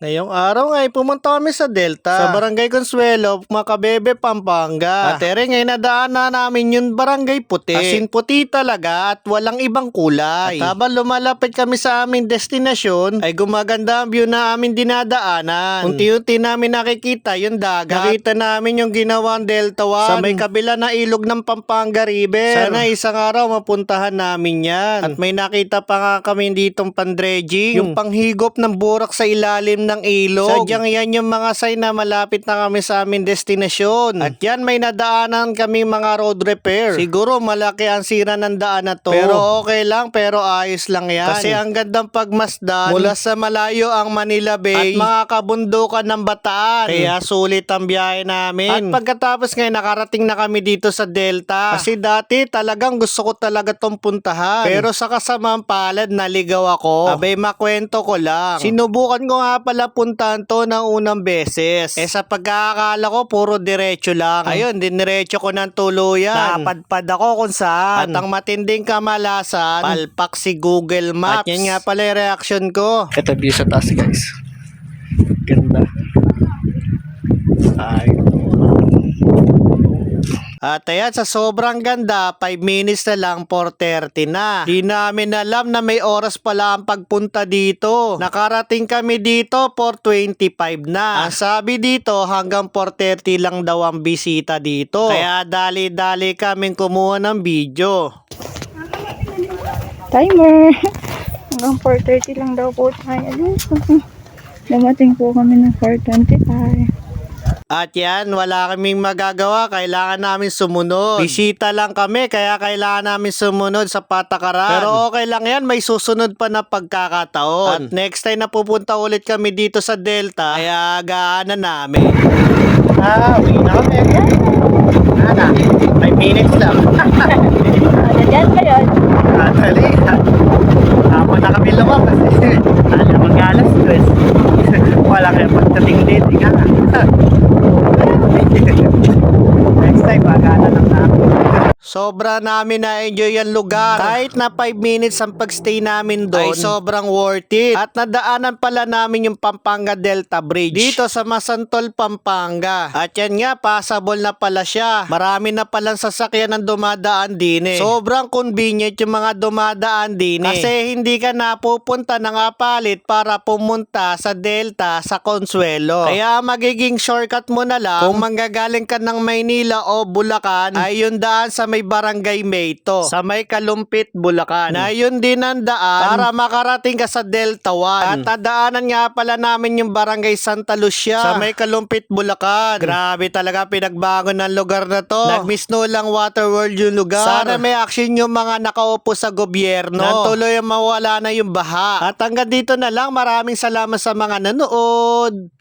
Ngayong araw nga ay pumunta kami sa Delta, sa Barangay Consuelo, Macabebe, Pampanga. At ere ngayon nadaanan namin yung barangay puti. As in puti talaga at walang ibang kulay. At habang lumalapit kami sa aming destinasyon, ay gumaganda ang view na aming dinadaanan. Unti-unti namin nakikita yung dagat. Nakita namin yung ginawang Delta 1 sa may kabila na ilog ng Pampanga River. Sana isang araw mapuntahan namin yan. At may nakita pa nga kami ditong pandredging, yung panghigop ng burak sa ilalim ng ilog. Sadyang yan yung mga sign na malapit na kami sa aming destinasyon. At yan may nadaanan kami mga road repair. Siguro malaki ang sira ng daan na to. Pero okay lang, pero ayos lang yan. Kasi ang gandang pagmasdan mula sa malayo ang Manila Bay at mga kabundukan ng Bataan. Kaya sulit ang biyahe namin. At pagkatapos ngayon nakarating na kami dito sa Delta. Kasi dati talagang gusto ko talaga tong puntahan. Pero sa kasamang palad naligaw ako. Abay makwento ko lang. Sinubukan ko nga pala puntahan to ng unang beses. Sa pagkakakala ko puro diretso lang. Ayun, diniretso ko ng tuluyan. Napadpad ako kung saan. At ang matinding kamalasan, palpak si Google Maps. At yan nga pala yung reaction ko. Ito view sa taas guys. Ganda. Ay. At ayan, sa sobrang ganda, 5 minutes na lang, 4:30 na. Di namin alam na may oras pala ang pagpunta dito. Nakarating kami dito, 4:25 na. Ang sabi dito, hanggang 4:30 lang daw ang bisita dito. Kaya dali-dali kaming kumuha ng video. Timer. Hanggang 4:30 lang daw po tayo. Dumating po kami ng 4:25. At yan, wala kaming magagawa. Kailangan namin sumunod. Bisita lang kami, kaya kailangan namin sumunod sa patakaran. Pero okay lang yan, may susunod pa na pagkakataon. At next time na pupunta ulit kami dito sa Delta, kaya agaanan namin. Uwi na kami. Ana, 5 minutes lang. Diyan kayo. Dali. Tapos na kami lumabas. Alam, mag-alas 3. Wala kayo pagdating dito. Next time, magana lang namin. Sobra namin na-enjoy yung lugar. Kahit na 5 minutes ang pagstay namin doon, ay sobrang worth it. At nadaanan pala namin yung Pampanga Delta Bridge dito sa Masantol, Pampanga. At yan nga, passable na pala siya. Marami na palang sasakyan ang dumadaan din eh. Sobrang convenient yung mga dumadaan din eh. Kasi hindi ka napupunta ng Apalit para pumunta sa Delta sa Consuelo. Kaya magiging shortcut mo na lang kung manggagaling ka ng Maynila o Bulacan ay yung daan sa may Barangay Mayto sa may Kalumpit, Bulacan. Na yun din ang daan para makarating ka sa Delta 1. At nadaanan nga pala namin yung Barangay Santa Lucia sa may Kalumpit, Bulacan. Grabe talaga pinagbago ng lugar na to. Nag-miss no lang Waterworld yung lugar. Sana may action yung mga nakaupo sa gobyerno. Nantuloy mawala na yung baha. At hanggang dito na lang. Maraming salamat sa mga nanood.